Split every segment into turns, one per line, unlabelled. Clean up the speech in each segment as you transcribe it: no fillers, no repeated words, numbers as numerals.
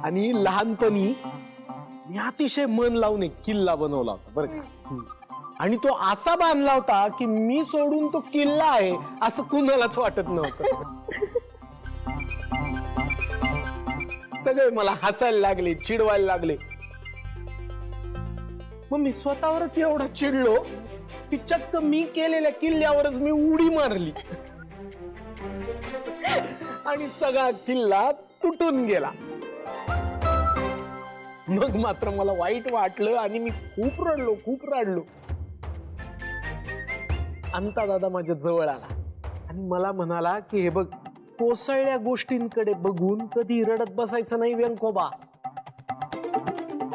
आणि लहानपणी मी अतिशय मन लावून एक किल्ला बनवला होता बरं का. आणि तो असा बांधला होता की मी सोडून तो किल्ला आहे असं कुणालाच वाटत नव्हतं. सगळे मला हसायला लागले, चिडवायला लागले. मग मी स्वतःवरच एवढा चिडलो की चक्क मी केलेल्या किल्ल्यावरच मी उडी मारली आणि सगळा किल्ला तुटून गेला. मग मात्र मला वाईट वाटलं आणि मी खूप रडलो. अंता दादा माझ्या जवळ आला आणि मला म्हणाला की हे बघ, कोसळल्या गोष्टींकडे बघून कधी रडत बसायचं नाही व्यंकोबा.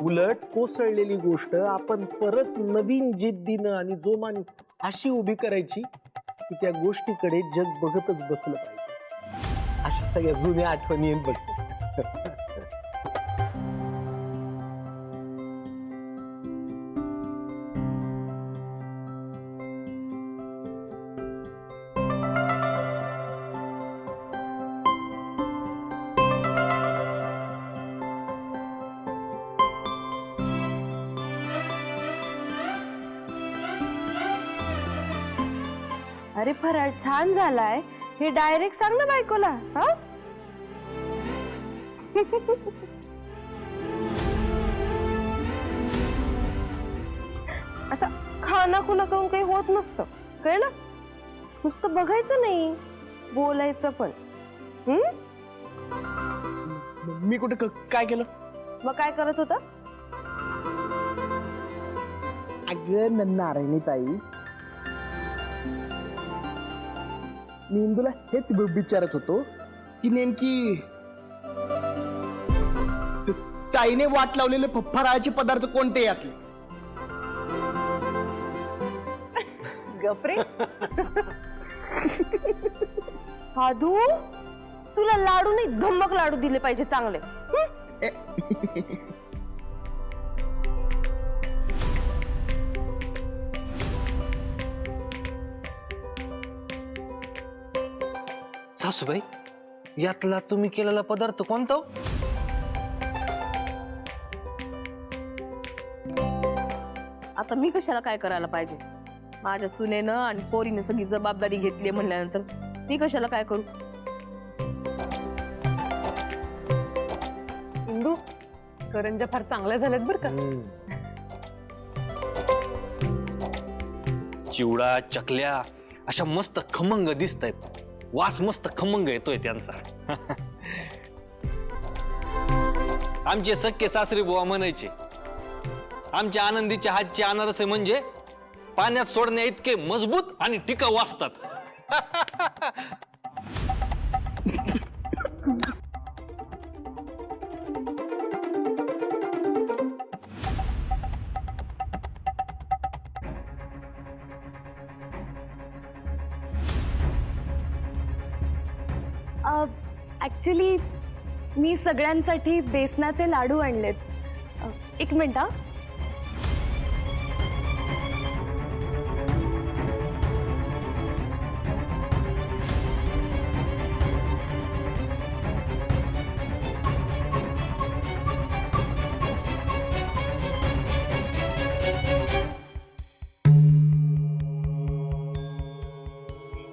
उलट कोसळलेली गोष्ट आपण परत नवीन जिद्दीनं आणि जोमाने अशी उभी करायची की त्या गोष्टीकडे जग बघतच बसलं पाहिजे. अशा सगळ्या जुन्या आठवणी आहेत बघ.
अरे फराळ छान झालाय, हे डायरेक्ट सांग ना बायकोला. हा असं खाना खुना करून काही होत नसतं, कळलं? नुसतं बघायचं नाही, बोलायचं पण.
मी कुठे काय केलं?
मग काय करत होता?
अगं नारायणी ताई, मी इंदूला हेच विचारत होतो की नेमकी ताईने वाट लावलेले फराळाचे पदार्थ कोणते यातले?
गपरे. साधू, तुला लाडू नाही धम्मक लाडू दिले पाहिजे चांगले.
सासूबाई, यातला तुम्ही केलेला पदार्थ कोणता?
आता मी कशाला काय करायला पाहिजे? माझ्या सुनेनं आणि पोरीने सगळी जबाबदारी घेतली म्हणल्यानंतर मी कशाला काय करू?
इंदू, करंजा फार चांगल्या झाल्यात बरं का.
चिवडा, चकल्या अशा मस्त खमंग दिसत आहेत. वास मस्त खमंग येतोय त्यांचा. आमचे सख्खे सासरे बुवा म्हणायचे, आमच्या आनंदीच्या हातचे अनारसे म्हणजे पाण्यात सोडण्या इतके मजबूत आणि टिकाऊ असतात.
ऍक्च्युली मी सगळ्यांसाठी बेसनाचे लाडू आणलेत. एक मिनिट.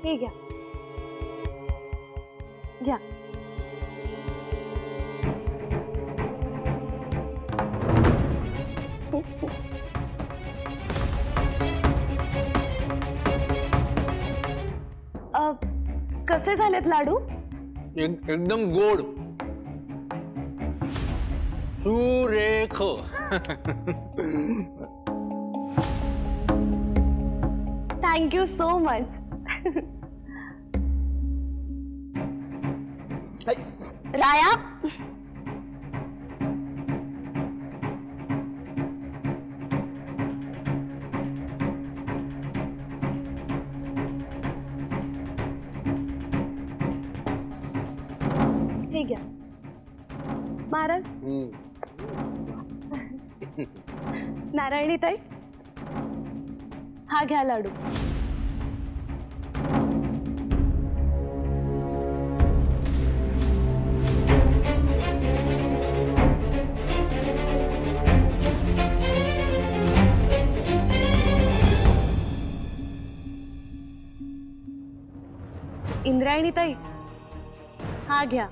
हे घ्या घ्या. कसे झालेत लाडू?
एकदम गोड, सुरेख.
Thank you so much. राया, हे घ्या. महाराज, नारायणी ताई, हा घ्या लाडू.
इंद्रायणी ताई, हा घ्या.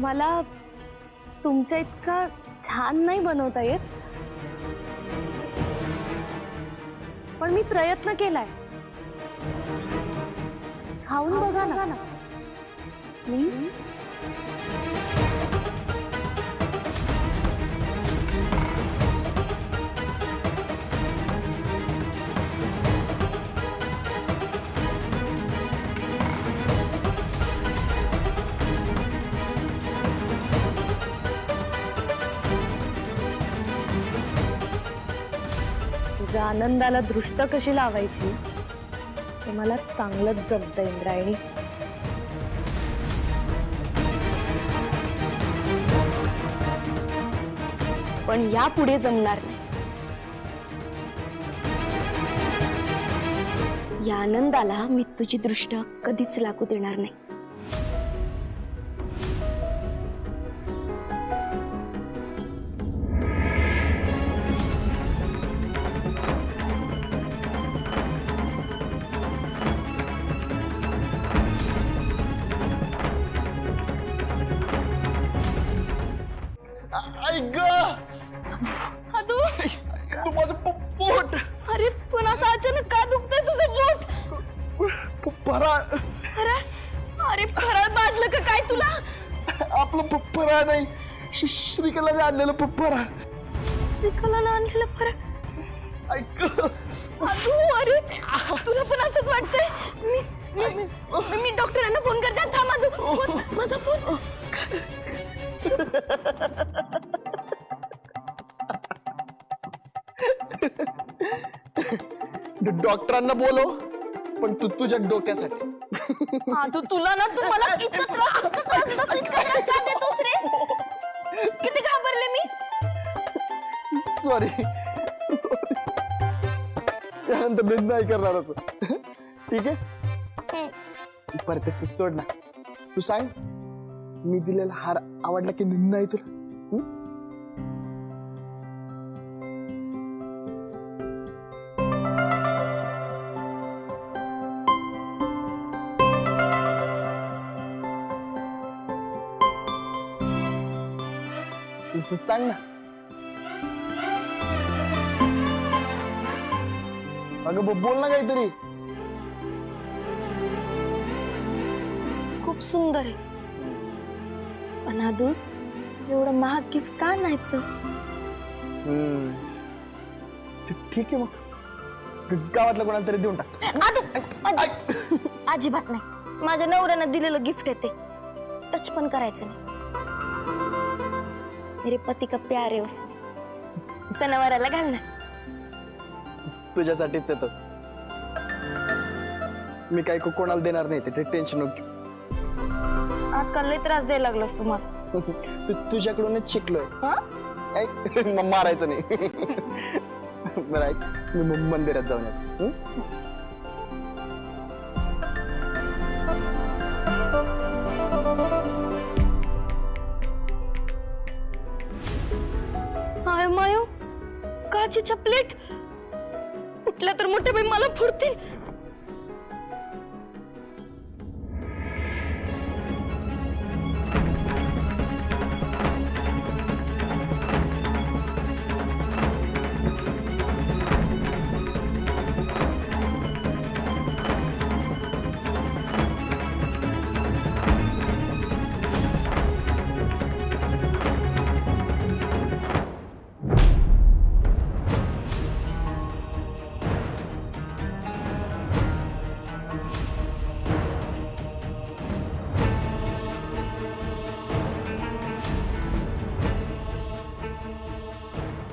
मला तुमच्या इतका छान नाही बनवता येत, पण मी प्रयत्न केलाय. खाऊन बघा ना प्लीज. तुझ्या आनंदाला दृष्ट कशी लावायची ते मला चांगलंच जमतं इंद्रायणी. पण यापुढे जमणार नाही. या आनंदाला मी तुझी दृष्ट कधीच लागू देणार नाही.
तू माझं पोट.
अरे पण असं अचानक का दुखतंय तुझं पोट?
फराळ.
अरे फराळ बांधलं का काय तुला?
आपलं फराळ नाही, श्रीकलाने आणलेलं फराळ.
श्रीकलाने आणलेलं फराळ?
ऐक.
अरे तुला पण असंच वाटतंय? मी डॉक्टरांना फोन करते. थांबा तू. माझा फोन.
डॉक्टरांना बोलव, पण तू तुझ्या डोक्यासाठी.
तुला ना तू मला इतका त्रास का देतोस रे? किती घाबरले मी.
सॉरी. त्यानंतर मी नाही करणार असं. ठीक आहे, परत तसं सोड ना. तू सांग, मी दिलेला हार आवडला की नाही तुला? सांग ना. अगं बोल ना काहीतरी.
खूप सुंदर आहे. पण आदू, एवढं महाग गिफ्ट का नाहीचं?
ठीक आहे, मग गावातल्या कोणाला तरी देऊन टाक.
आदू, अजिबात नाही. माझ्या नवऱ्यानं दिलेलं गिफ्ट आहे ते. टच पण करायचं नाही. मेरे पति का प्यार है उसमें. सणावाराला घाल ना.
तुझ्यासाठीच येतो. मी काही कोणाला देणार नाही, ते टेन्शन नको.
आजकाल लय त्रास द्यायला लागलास तुम्हाला.
तुझ्याकडूनच शिकलोय. मारायचं नाही. बरं ऐक, मी मंदिरात जाऊन येतो.
हाय मायो, काचेच्या प्लेट कुठल्या तर मोठे बाई मला फोडतील.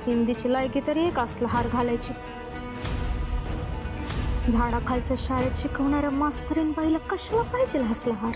हिंदीची लायकी तरी एक असला हार घालायची. झाडाखालच्या शाळेत शिकवणाऱ्या मास्तरीन बाईला कशाला पाहिजे हसला हार?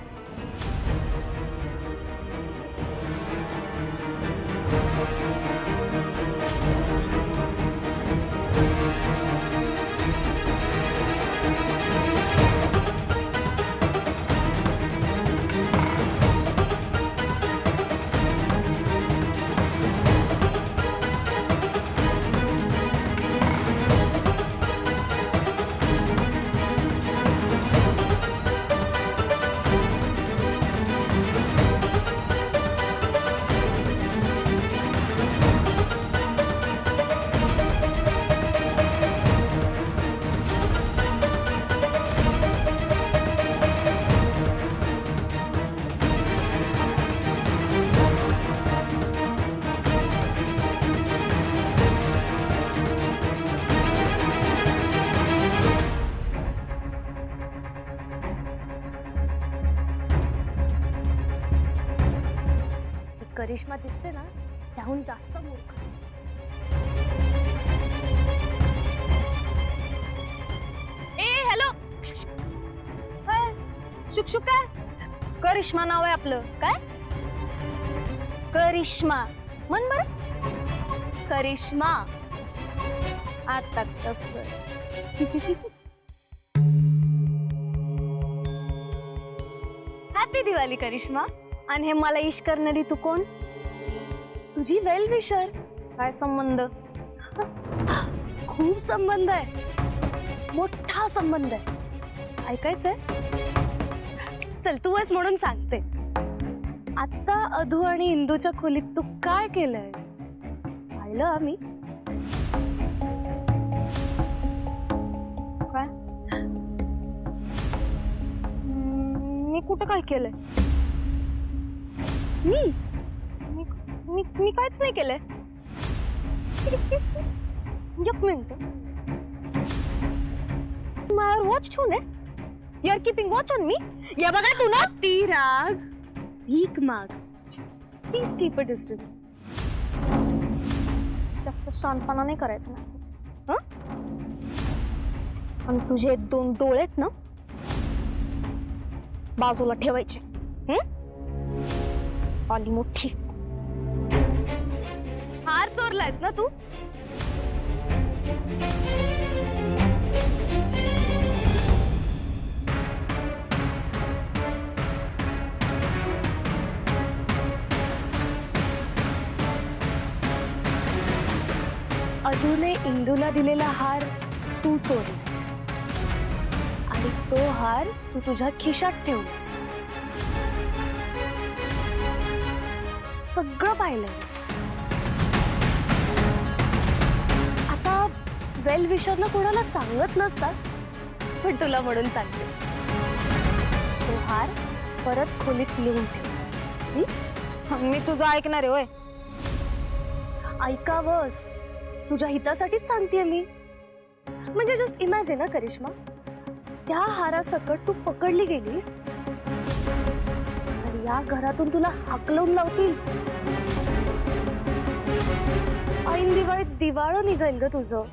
करिश्मा दिसते ना त्याहून जास्त मूर्ख. ए हॅलो, शुक काय? करिश्मा नाव आहे आपलं. काय करिश्मा म्हण बर. करिश्मा. आता कस हॅपी दिवाळी करिश्मा. आणि हे मला इश करणारी तू कोण? तुझी वेल विशर. काय संबंध? खूप संबंध आहे, मोठा संबंध आहे. ऐकायचंय? चल तू आहेस म्हणून सांगते. आता अधू आणि इंदूच्या खोलीत तू काय केलंयस पाहिलं आम्ही. काय? मी कुठं काय केलंय? मी काहीच नाही केलंय. एक मिनिट, माझ्यावर वॉच ठेवून आहे. You are keeping watch on me. या बघा तू ना ती राग भीक माग. Please keep a distance. जास्त शानपणा नाही करायचं माझं. आणि तुझे 2 डोळेत ना बाजूला ठेवायचे. आली मोठी. हार चोरलायस ना तू. अधूने इंदूला दिलेला हार तू चोरलास आणि तो हार तू तुझ्या खिशात ठेवलास. सगळं पाहिलंय. आता वेल विशरनं कोणाला सांगत नसतात, पण तुला म्हणून सांगते. तो हार परत खोलीत लिहून ठेव. मी तुझं ऐकणार आहे. होय, ऐकावंस. तुझ्या हितासाठीच सांगतेय मी. म्हणजे जस्ट इमॅजिन ना करिश्मा, त्या हारासकट तू पकडली गेलीस आणि या घरातून तुला हाकलवून लावतील. ऐन दिवाळीत दिवाळं निघेल ग तुझं.